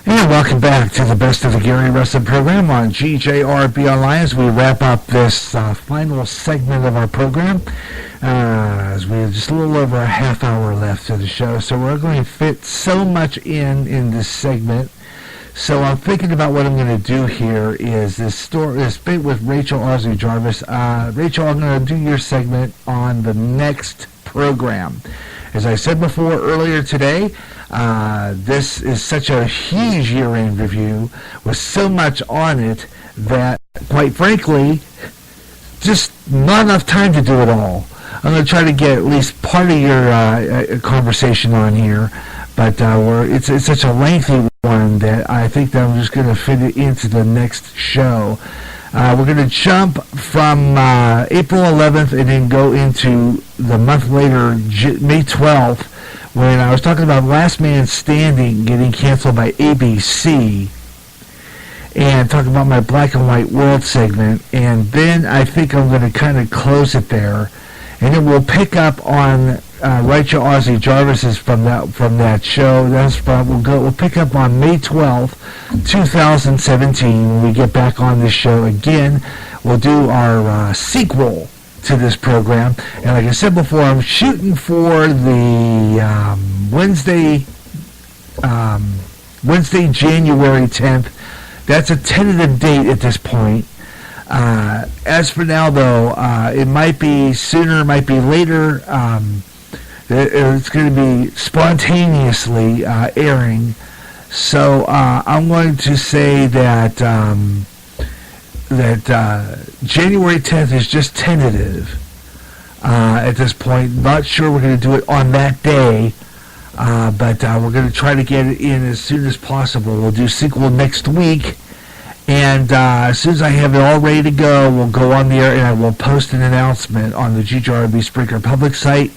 And welcome back to the Best of the Gary Russen program on GJRB Online as we wrap up this final segment of our program. As we have just a little over a half hour left to the show, so we're going to fit so much in this segment. So I'm thinking about what I'm going to do here is this bit with Rachel Ozzie Jarvis. Rachel, I'm going to do your segment on the next program. As I said before earlier today, this is such a huge year-end review with so much on it that, quite frankly, just not enough time to do it all. I'm going to try to get at least part of your conversation on here, but it's such a lengthy one that I think that I'm just going to fit it into the next show. We're going to jump from April 11th and then go into the month later, May 12th, when I was talking about Last Man Standing getting canceled by ABC, and talking about my Black and White World segment. And then I think I'm going to kind of close it there, and then we'll pick up on Rachel Ozzie Jarvis's from that show. We'll pick up on May 12th, 2017. When we get back on this show again, we'll do our sequel to this program. And like I said before, I'm shooting for the Wednesday, January 10th. That's a tentative date at this point. As for now, though, it might be sooner, it might be later. It's going to be spontaneously airing. So I'm going to say that January 10th is just tentative at this point. Not sure we're going to do it on that day, but we're going to try to get it in as soon as possible. We'll do sequel next week. And as soon as I have it all ready to go, we'll go on the air and I will post an announcement on the GJRB Spreaker public site,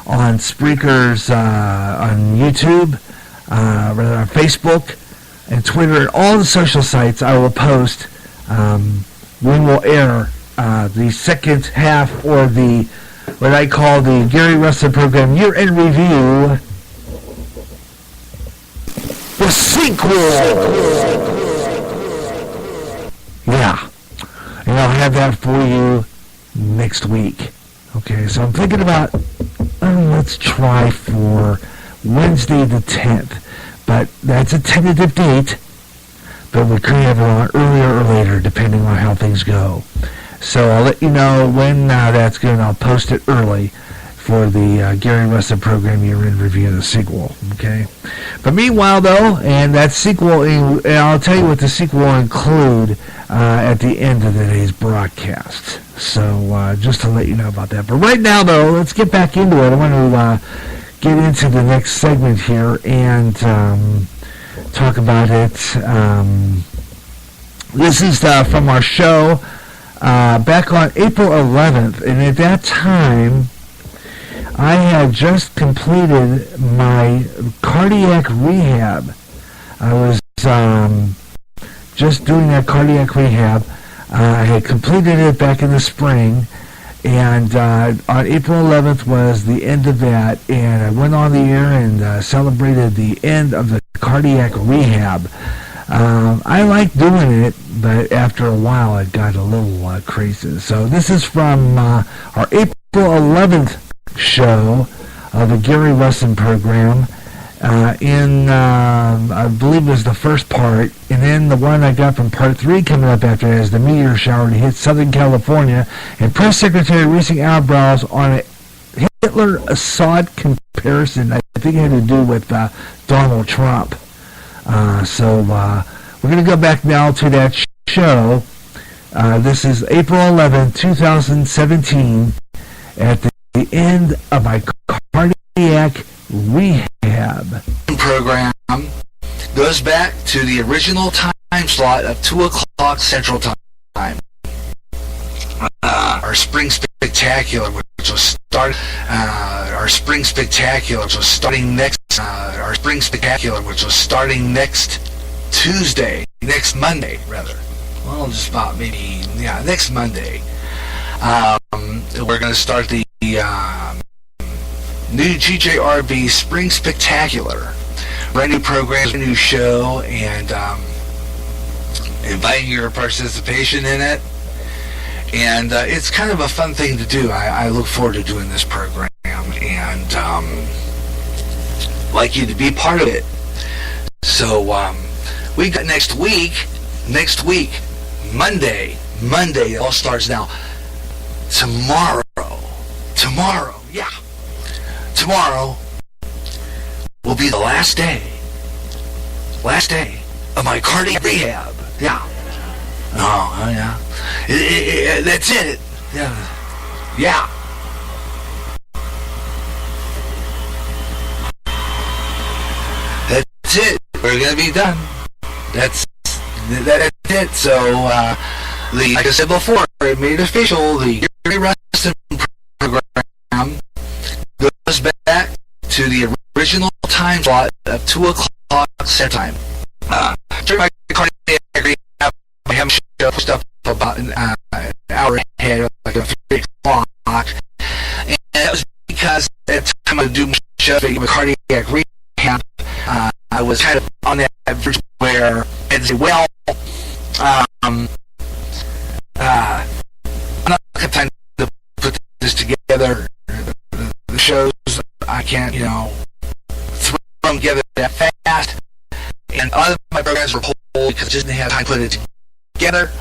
on Spreaker's, on YouTube, rather on Facebook and Twitter and all the social sites. I will post when we'll air the second half, or what I call the Gary Russen program year-end review, the sequel. Yeah, and I'll have that for you next week. Okay, so I'm thinking about, let's try for Wednesday the 10th, but that's a tentative date, but we could have it on earlier or later, depending on how things go. So I'll let you know when that's good, and I'll post it early for the Gary Russen program year-end review of the sequel, okay? But meanwhile, though, and that sequel, and I'll tell you what the sequel will include at the end of today's broadcast. So just to let you know about that. But right now, though, let's get back into it. I want to get into the next segment here and talk about it. This is from our show back on April 11th, and at that time, I had just completed my cardiac rehab. I was just doing that cardiac rehab. I had completed it back in the spring, and on April 11th was the end of that, and I went on the air and celebrated the end of the cardiac rehab. I like doing it, but after a while it got a little crazy. So this is from our April 11th show of the Gary Russen program. I believe it was the first part, and then the one I got from part 3 coming up after that is the meteor shower that hit Southern California, and Press Secretary raising eyebrows on a Hitler-Assad comparison. I think it had to do with Donald Trump. So we're going to go back now to that show. This is April 11, 2017, at the end of my cardiac rehab program. Goes back to the original time slot of 2 o'clock Central Time. Our Spring Spectacular, which will start. Our Spring Spectacular, which was starting next. Our Spring Spectacular, which was starting next next Monday, rather. Well, just about next Monday. We're going to start the new GJRB Spring Spectacular brand new program, a new show, and inviting your participation in it. And it's kind of a fun thing to do. I look forward to doing this program, and like you to be part of it. So we got next week, Monday, it all starts now. Tomorrow, tomorrow will be the last day of my cardiac rehab. Yeah. Oh, yeah. That's it. Yeah. That's it. We're gonna be done. That's it. So, like I said before, it made it official. The Gary Russen program goes back to the original time slot of 2 o'clock Central Time. During my cardiac rehab, I have a show pushed up about an hour ahead, like 3 o'clock, and that was because at the time I do my show, my cardiac rehab, I was kind of on that verge where I had to say, well, I'm not going to have time to put this together. The shows, I can't, throw them together that fast. And other of my programs were pulled because I just didn't have time to put it together.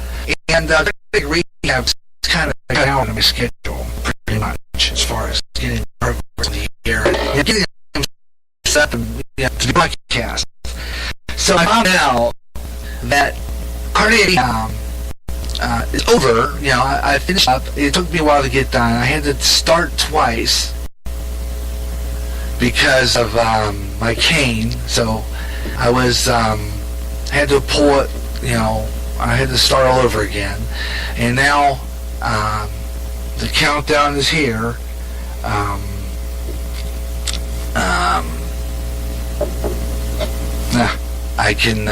And rehab's kind of cut out on my schedule, pretty much, as far as getting programs in the air and getting them set up to the broadcast. So I found out that cardiac is over. I finished up. It took me a while to get done. I had to start twice because of my cane. So I was had to pull it. I had to start all over again. And now the countdown is here. I can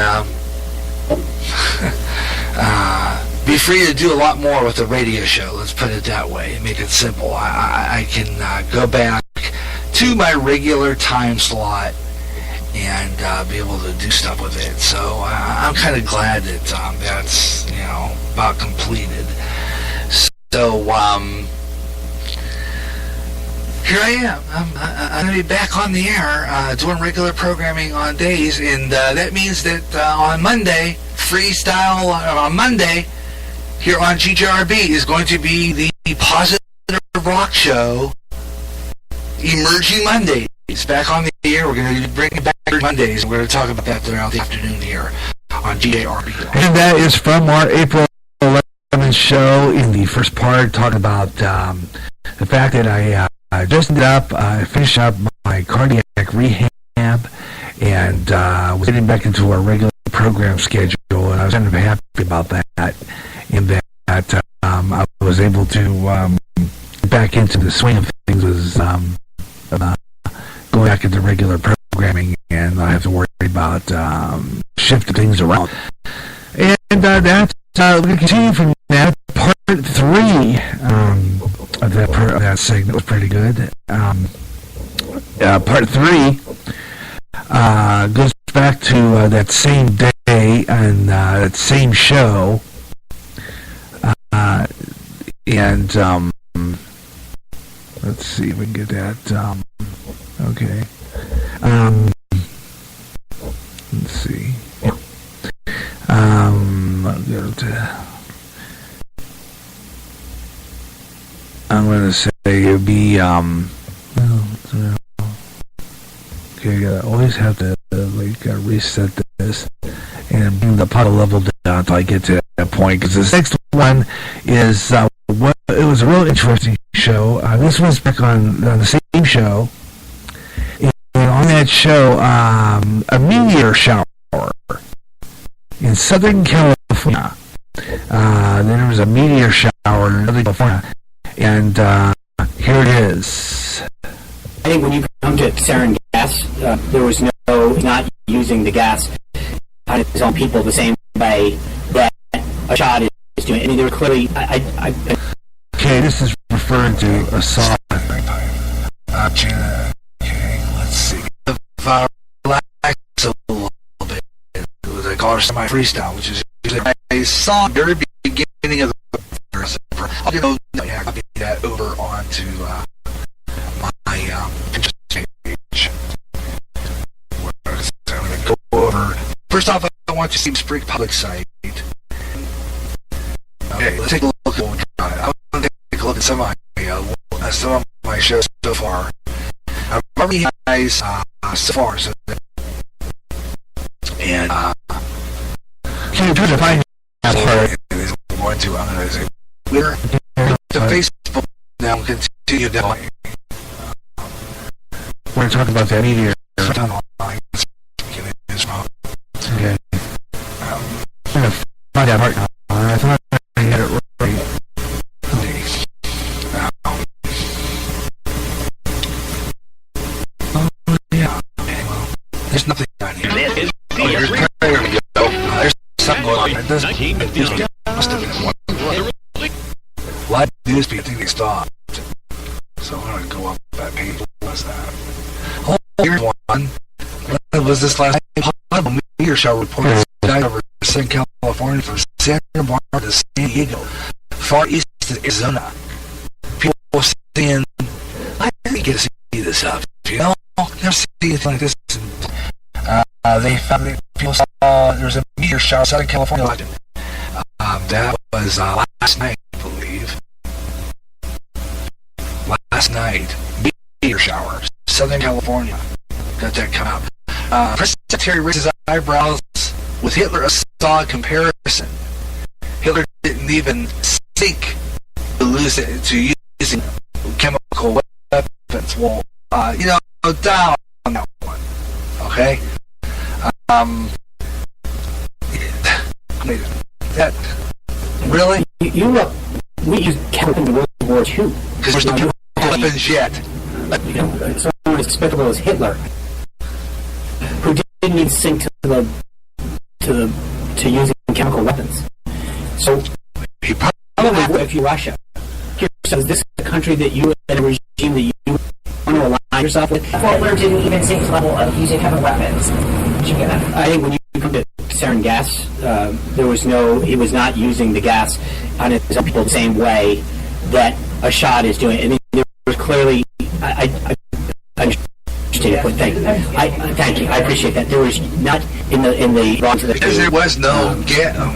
be free to do a lot more with the radio show. Let's put it that way and make it simple. I can go back to my regular time slot and be able to do stuff with it. So I'm kind of glad that that's about completed. So here I am. I'm going to be back on the air doing regular programming on days, and that means that on Monday, freestyle on Monday here on GJRB is going to be the Positive Rock Show Emerging Mondays. Back on the air. We're going to bring it back Mondays, and we're going to talk about that throughout the afternoon here on GJRB. And that is from our April 11th show. In the first part, talking about the fact that I just ended up, finished up my cardiac rehab, and was getting back into our regular program schedule, and I was kind of happy about that, in that I was able to get back into the swing of things, was going back into regular programming, and I have to worry about shifting things around. And that's, we're going to continue from that. Part 3 of that segment was pretty good. Part 3 goes back to that same day and that same show. And let's see if we can get that. Okay. Let's see. I'll go to. I'm going to say it'll be, okay, I always have to, reset this and bring the puddle level down until I get to that point, because this next one is, it was a real interesting show. This was back on the same show, and on that show, a meteor shower in Southern California. There was a meteor shower in Southern California. And here it is. I think when you come to sarin gas, there was not using the gas on its own people the same way that a shot is doing. I mean, there were clearly. Okay, this is referring to a saw. Okay, let's see. call it semi-freestyle, which is usually I saw the very beginning of the I'll copy that over onto my Pinterest page. So I'm going to go over. First off, I want you to see the Spring Public site. Okay, let's take a look at what we got. I want to take a look at some of my shows so far. I've already had guys so far. So and can you try to find that going to I'm going to say Twitter to Facebook now continue down. We're going to talk about that media. Okay. I'm going to find out right now. I thought I had it right. Oh, yeah. There's nothing on here. There we go. There's something going on. It doesn't. Must have been one. Live news people think they stopped. So I'm going to go up that page. What was that? Oh, here's one. What was this last night? Possible meteor shower reported died over Southern California from Santa Barbara to San Diego, far east of Arizona. People saying, I didn't get to see this stuff, you know? Never seen anything like this. They found that people saw there was a meteor shower in Southern California. That was last night, I believe. Last night, meteor shower, Southern California. Got that come out. Press Secretary raises eyebrows with Hitler-Assad comparison. Hitler didn't even seek to lose it to using chemical weapons. Well, down on that one. Okay. That really? You look. We used chemical in World War II. Because there's no weapons yet. It's not as despicable as Hitler, who didn't even sink to using chemical weapons. So he probably would if you Russia. So is this a country that you and a regime that you want to align yourself with? Hitler didn't even sink to the level of using chemical weapons. Did you get that? I think when you come to sarin gas, he was not using the gas on his own people the same way that Assad is doing. And there was clearly, I understand your point. Thank you. I appreciate that. There was not in the wrong to the because there was no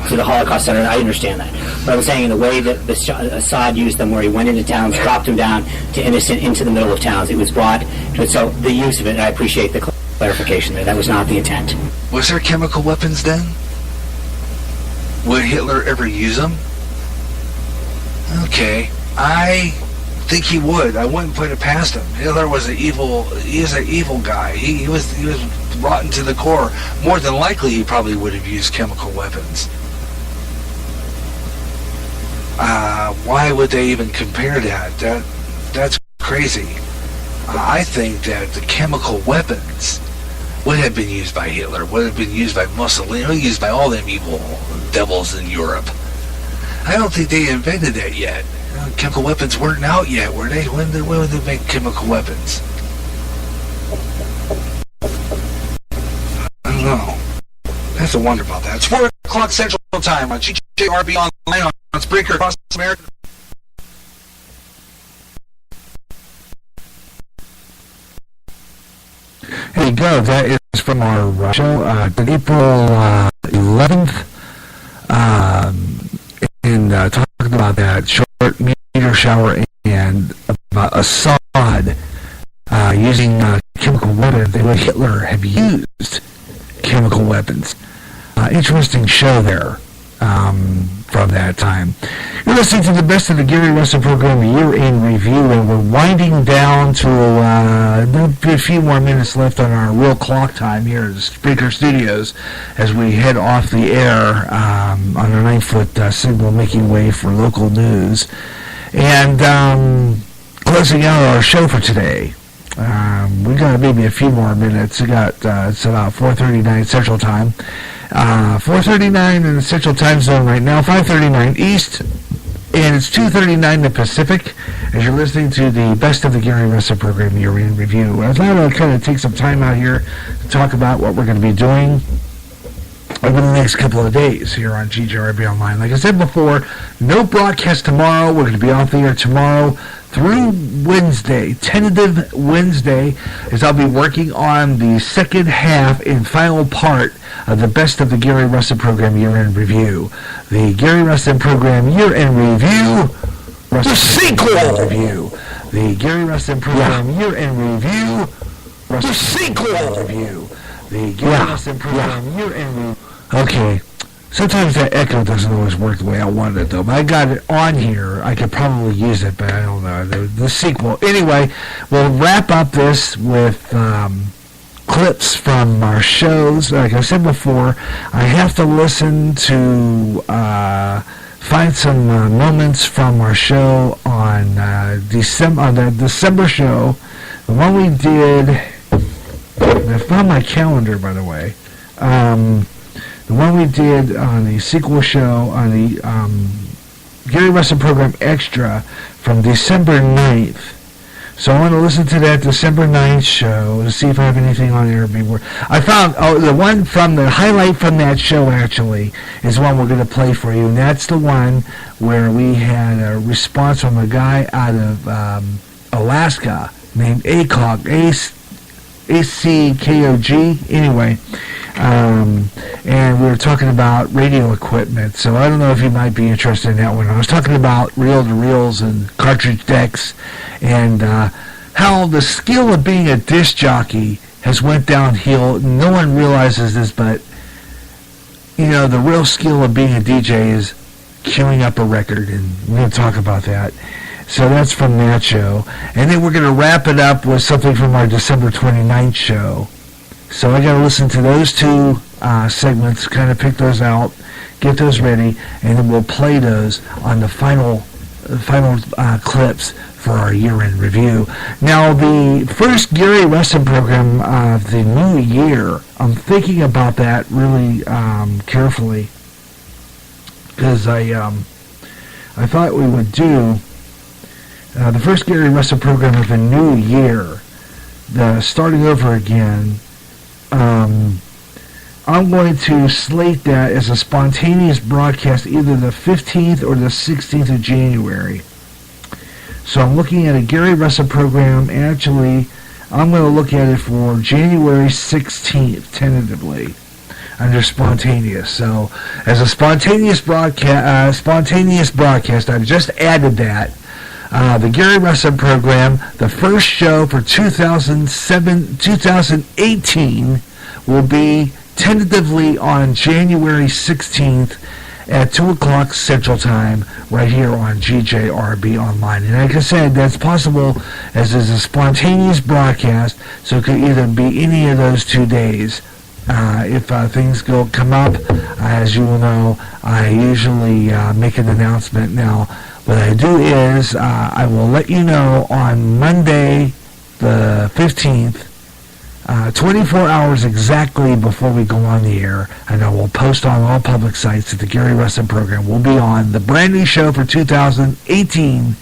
to the Holocaust Center. I understand that, but I'm saying in the way that Assad used them, where he went into towns, dropped them down to innocent into the middle of towns, it was brought. So the use of it, I appreciate the clarification there. That was not the intent. Was there chemical weapons then? Would Hitler ever use them? Okay, I think he would. I wouldn't put it past him. Hitler was he is an evil guy. He was rotten to the core. More than likely, he probably would have used chemical weapons. Why would they even compare that? That's crazy. I think that the chemical weapons would have been used by Hitler, would have been used by Mussolini, used by all them evil devils in Europe. I don't think they invented that yet. Chemical weapons weren't out yet, were they? When would they make chemical weapons? I don't know. I have to wonder about that. It's 4 o'clock Central Time on GJRB Online on Spreaker across America. There you go. That is from our show, April 11th. And talking about that short meteor shower and about Assad using chemical weapons. Would Hitler have used chemical weapons? Interesting show there from that time. You're listening to the best of the Gary Russen program, Year in Review, and we're winding down to a few more minutes left on our real clock time here at the Spreaker Studios as we head off the air on our 9-foot signal, making way for local news. And closing out our show for today, we got maybe a few more minutes. We got it's about 4:39 Central Time. 4:39 in the Central Time Zone right now, 5:39 East, and it's 2:39 in the Pacific, as you're listening to the best of the Gary Russen program, Year in Review. I thought I'd kind of take some time out here to talk about what we're going to be doing over the next couple of days here on GJRB Online. Like I said before, no broadcast tomorrow. We're going to be off the air tomorrow through Wednesday. Tentative Wednesday, as I'll be working on the second half and final part of the Best of the Gary Russen Program Year-End Review. The Gary Russen Program Year-End Review. The sequel! Review. The Gary Russen Program Year-End Review. The sequel! Review. The Gary Russen Program Year-End Review. Okay. Sometimes that echo doesn't always work the way I wanted it, though. But I got it on here. I could probably use it, but I don't know. The sequel. Anyway, we'll wrap up this with clips from our shows. Like I said before, I have to listen to find some moments from our show on the December show. The one we did. I found my calendar, by the way. The one we did on the sequel show on the Gary Russen Program Extra from December 9th. So I want to listen to that December 9th show to see if I have anything on there. I found, the one from the highlight from that show actually is one we're going to play for you. And that's the one where we had a response from a guy out of Alaska named ACOG, ACKOG, anyway. And we were talking about radio equipment, so I don't know if you might be interested in that one. I was talking about reel-to-reels and cartridge decks, and how the skill of being a disc jockey has went downhill. No one realizes this, but the real skill of being a DJ is queuing up a record, and we're going to talk about that. So that's from that show. And then we're going to wrap it up with something from our December 29th show. So I got to listen to those two segments, kind of pick those out, get those ready, and then we'll play those on the final clips for our year-end review. Now, the first Gary Russen program of the new year, I'm thinking about that really carefully, because I thought we would do the first Gary Russen program of the new year, starting over again. I'm going to slate that as a spontaneous broadcast either the 15th or the 16th of January. So I'm looking at a Gary Russen program. Actually, I'm going to look at it for January 16th, tentatively, under spontaneous. So as a spontaneous broadcast, I've just added that. The Gary Russen program, the first show for 2018 will be tentatively on January 16th at 2 o'clock Central Time right here on GJRB Online. And like I said, that's possible as is a spontaneous broadcast, so it could either be any of those 2 days. If things come up, as you will know, I usually make an announcement. Now, what I do is I will let you know on Monday the 15th, 24 hours exactly before we go on the air, and I will post on all public sites that the Gary Russen program will be on. The brand new show for 2018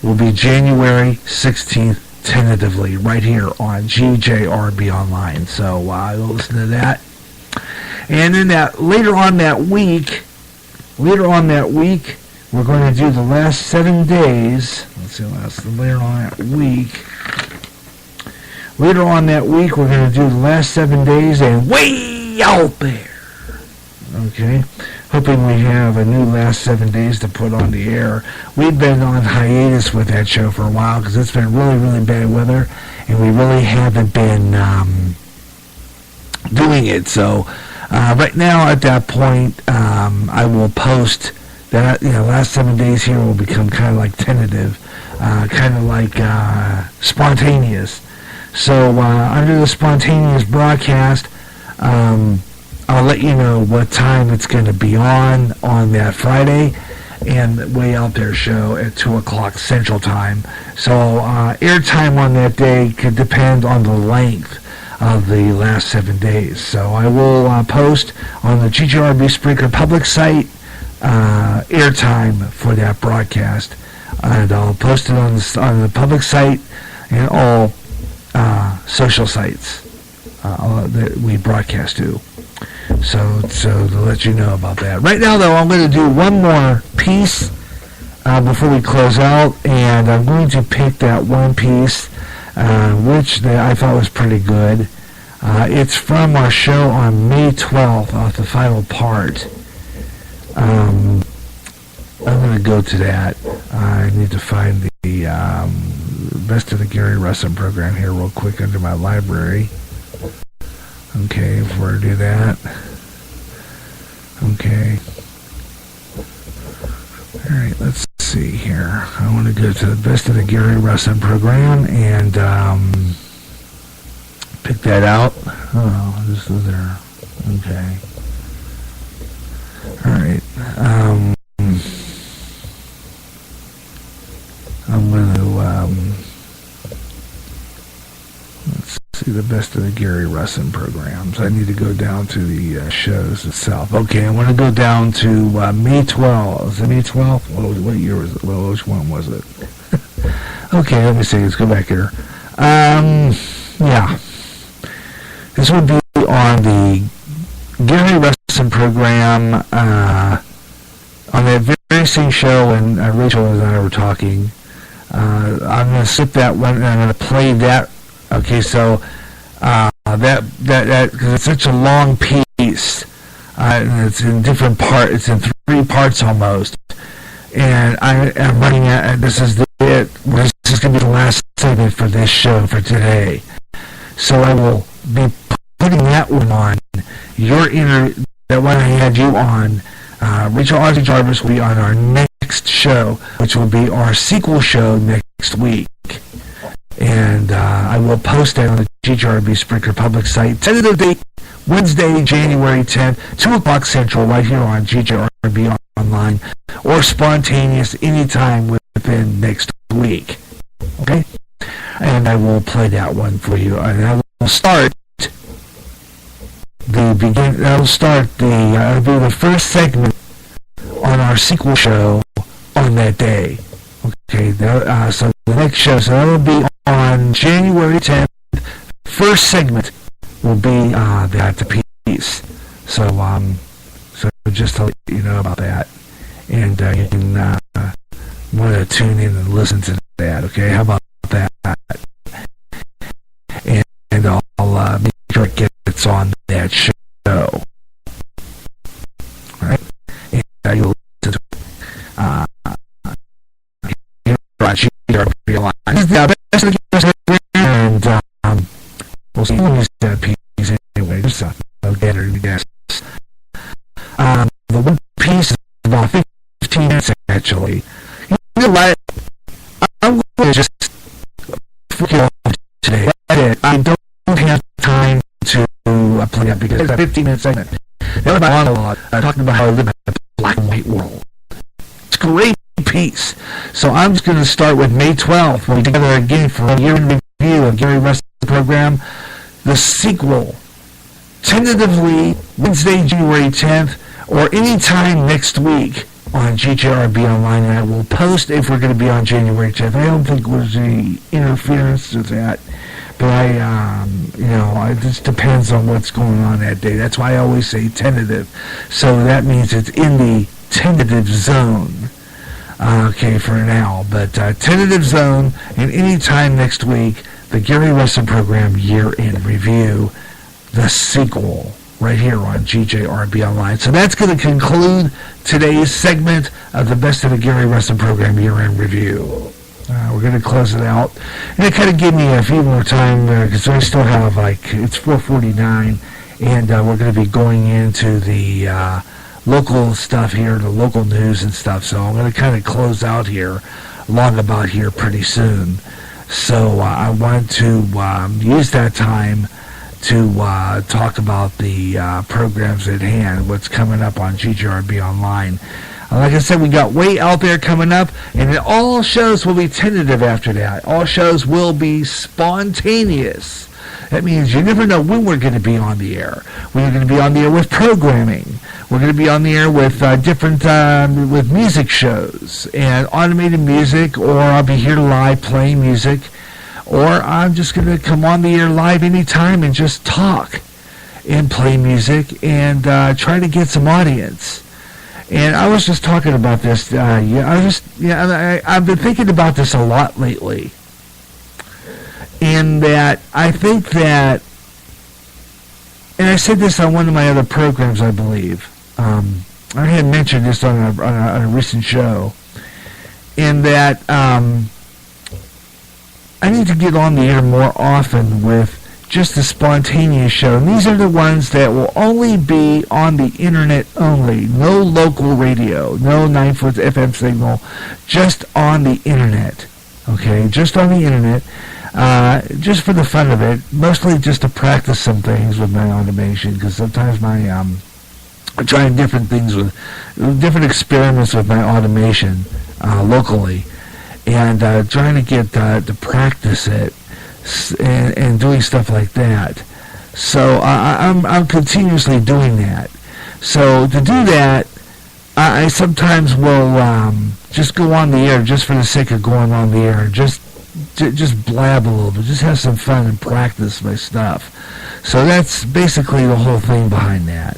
will be January 16th, tentatively, right here on GJRB Online. So you'll listen to that. And then later on that week, we're going to do the last 7 days. Later on that week, we're going to do the last 7 days and way out there. Okay? Hoping we have a new last 7 days to put on the air. We've been on hiatus with that show for a while because it's been really, really bad weather, and we really haven't been doing it. So right now at that point, I will post that, last 7 days here will become kind of like tentative, kind of like spontaneous. So under the spontaneous broadcast, I'll let you know what time it's going to be on that Friday, and the Way Out There show at 2 o'clock Central Time. So airtime on that day could depend on the length of the last 7 days. So I will post on the GJRB Spreaker public site airtime for that broadcast, and I'll post it on the public site and all social sites that we broadcast to. So to let you know about that. Right now, though, I'm going to do one more piece before we close out, and I'm going to pick that one piece, which I thought was pretty good. It's from our show on May 12th, the final part. I'm going to go to that. I need to find the Best of the Gary Russen program here real quick under my library. Okay, before I do that. Okay. Alright, let's see here. I want to go to the Best of the Gary Russen program and pick that out. Oh, this is there. Okay. Alright. I'm going to let's see the Best of the Gary Russen programs. I need to go down to the shows itself. Okay, I want to go down to May 12th. Is it May 12th? What year was it? Well, which one was it? Okay, let me see. Let's go back here. Yeah. This would be on the Gary Russen program on that very same show when Rachel and I were talking. I'm going to skip that one and I'm going to play that. Okay, so that because it's such a long piece, and it's in different parts. It's in 3 parts almost, and I am running at. This is it. This is going to be the last segment for this show for today. So I will be putting that one on. That one I had you on. Rachel Ozzy Jarvis will be on our next show, which will be our sequel show next week. And I will post that on the GJRB Sprinkler public site. Tentative date, Wednesday, January 10th, 2 o'clock Central, right here on GJRB Online, or spontaneous anytime within next week. Okay? And I will play that one for you. And I will start it'll be the first segment on our sequel show on that day. Okay, so the next show, so that'll be on January 10th. First segment will be the piece. So just to let you know about that, and you can want to tune in and listen to that. Okay, how about that? And I'll make sure it gets on that show. All right, and you'll listen to and we'll see who use that piece anyway. Just I'll get her to guess. The one piece is about 15 minutes actually. You know what? I'm going to just freak you off today. I don't have time to play that because it's a 15-minute segment. That was my monologue talking about how I live in a black and white world. It's a great piece. So I'm just going to start with May 12th. We'll be together again for a year in review of Gary Russen's program. The sequel, tentatively Wednesday, January 10th, or anytime next week on GJRB Online, and I will post if we're going to be on January 10th. I don't think there's any interference with that, but it just depends on what's going on that day. That's why I always say tentative. So that means it's in the tentative zone. Okay, for now, but tentative zone, and anytime next week, the Gary Russen program year in review, the sequel, right here on GJRB Online. So that's going to conclude today's segment of the Best of the Gary Russen program year in review. We're going to close it out, and it kind of gave me a few more time because I still have it's 4:49, and we're going to be going into the local stuff here, the local news and stuff. So I'm going to kind of close out here, long about here pretty soon. So I want to use that time to talk about the programs at hand, what's coming up on GJRB Online. Like I said, we got Way Out There coming up, and all shows will be tentative after that. All shows will be spontaneous. That means you never know when we're going to be on the air. We're going to be on the air with programming. We're going to be on the air with different with music shows and automated music, or I'll be here live playing music, or I'm just going to come on the air live anytime and just talk. and play music and try to get some audience. And I was just talking about this. I've been thinking about this a lot lately. In that I think that, and I said this on one of my other programs, I believe. I had mentioned this on a recent show. In that I need to get on the air more often with just a spontaneous show. And these are the ones that will only be on the internet only. No local radio, no 9-foot FM signal, just on the internet. Okay, just on the internet. Just for the fun of it, mostly just to practice some things with my automation, because sometimes I'm trying different things with different experiments with my automation locally, and trying to get to practice it and doing stuff like that. So I'm continuously doing that. So to do that, I sometimes will just go on the air just for the sake of going on the air, just blab a little bit, just have some fun and practice my stuff. So that's basically the whole thing behind that,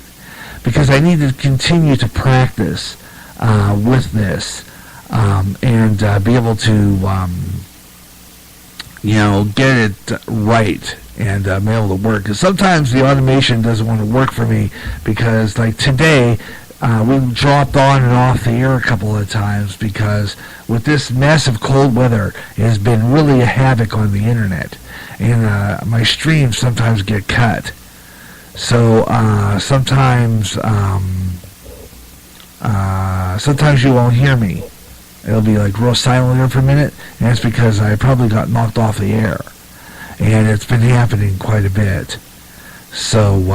because I need to continue to practice with this and be able to get it right and be able to work. Because sometimes the automation doesn't want to work for me, because like today we dropped on and off the air a couple of times because with this massive cold weather, it has been really a havoc on the internet, and my streams sometimes get cut. So sometimes you won't hear me. It'll be like real silent there for a minute, and that's because I probably got knocked off the air, and it's been happening quite a bit. So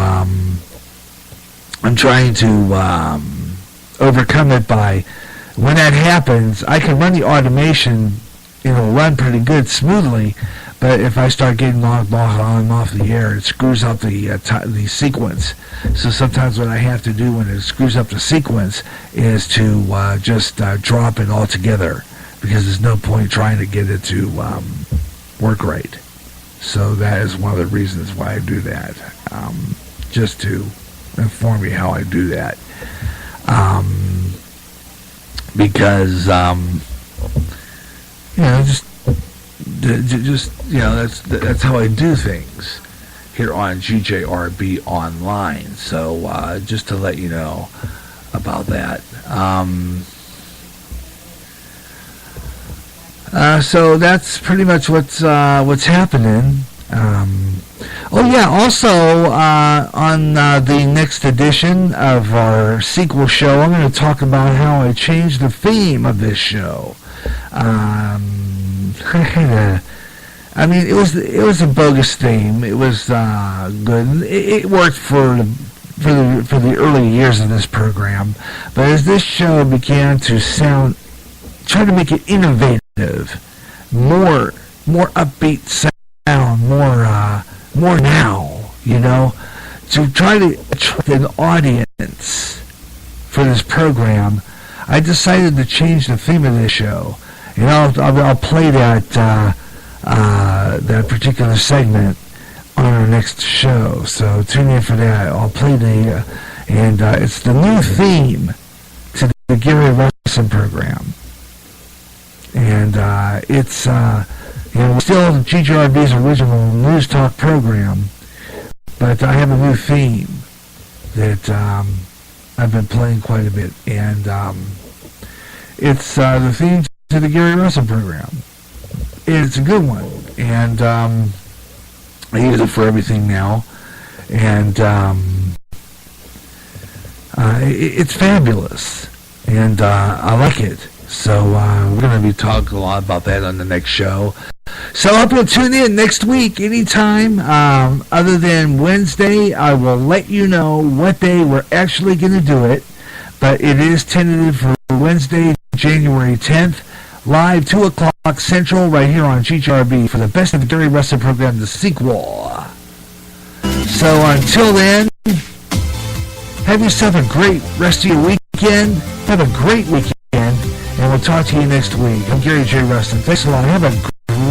I'm trying to overcome it by, when that happens, I can run the automation, it'll run pretty good, smoothly, but if I start getting knocked on and off the air, it screws up the sequence. So sometimes what I have to do when it screws up the sequence is to just drop it altogether, because there's no point trying to get it to work right. So that is one of the reasons why I do that, just to inform you how I do that, because that's how I do things here on GJRB Online. So just to let you know about that. So that's pretty much what's happening. Also on the next edition of our sequel show, I'm going to talk about how I changed the theme of this show. It was a bogus theme. It was good. It worked for the early years of this program, but as this show began to try to make it innovative, more upbeat sound, more now, to try to attract an audience for this program, I decided to change the theme of this show, and I'll play that particular segment on our next show. So tune in for that. I'll play and it's the new theme to the Gary Russen program, and it's still GGRB's original news talk program, but I have a new theme that I've been playing quite a bit, and it's the theme to the Gary Russen program. It's a good one, and I use it for everything now, and it's fabulous, and I like it. So we're going to be talking a lot about that on the next show. So I hope you'll tune in next week anytime other than Wednesday. I will let you know what day we're actually going to do it, but it is tentative for Wednesday, January 10th, live 2 o'clock Central right here on GHRB for the Best of the Gary Russen program, the sequel. So until then, have yourself a great rest of your weekend. Have a great weekend, and we'll talk to you next week. I'm Gary J. Russen. Thanks a lot. Have a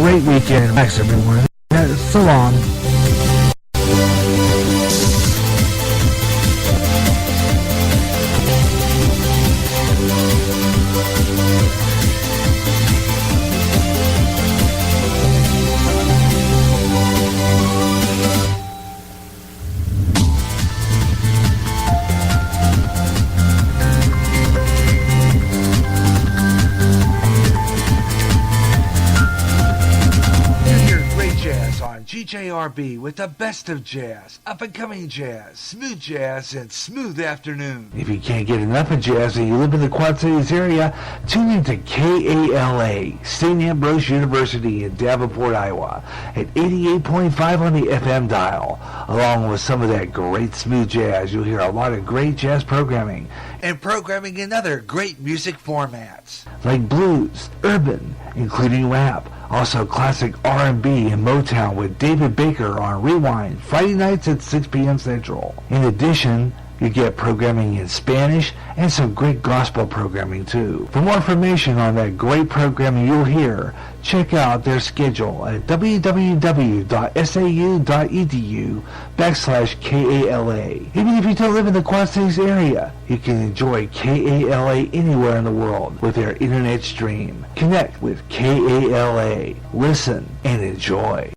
great weekend. Thanks, everyone. So long. GJRB with the best of jazz, up-and-coming jazz, and smooth afternoon. If you can't get enough of jazz and you live in the Quad Cities area, tune in to KALA, St. Ambrose University in Davenport, Iowa, at 88.5 on the FM dial. Along with some of that great smooth jazz, you'll hear a lot of great jazz programming. And programming in other great music formats. Like blues, urban, including rap. Also classic R&B and Motown with David Baker on Rewind, Friday nights at 6 p.m. Central. In addition, you get programming in Spanish and some great gospel programming too. For more information on that great programming you'll hear, check out their schedule at www.sau.edu/KALA. Even if you don't live in the Quad Cities area, you can enjoy KALA anywhere in the world with their internet stream. Connect with KALA. Listen and enjoy.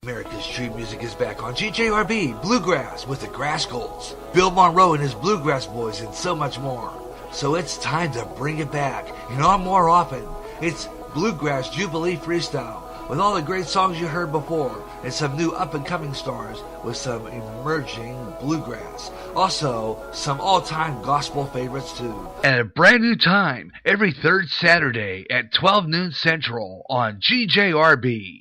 America's Street Music is back on GJRB Bluegrass with the Grasscolds, Bill Monroe and his Bluegrass Boys, and so much more. So it's time to bring it back, and on more often. It's Bluegrass Jubilee Freestyle, with all the great songs you heard before, and some new up-and-coming stars with some emerging bluegrass. Also, some all-time gospel favorites too. At a brand new time, every third Saturday at 12 noon Central on GJRB.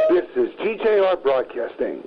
This is GJR Broadcasting.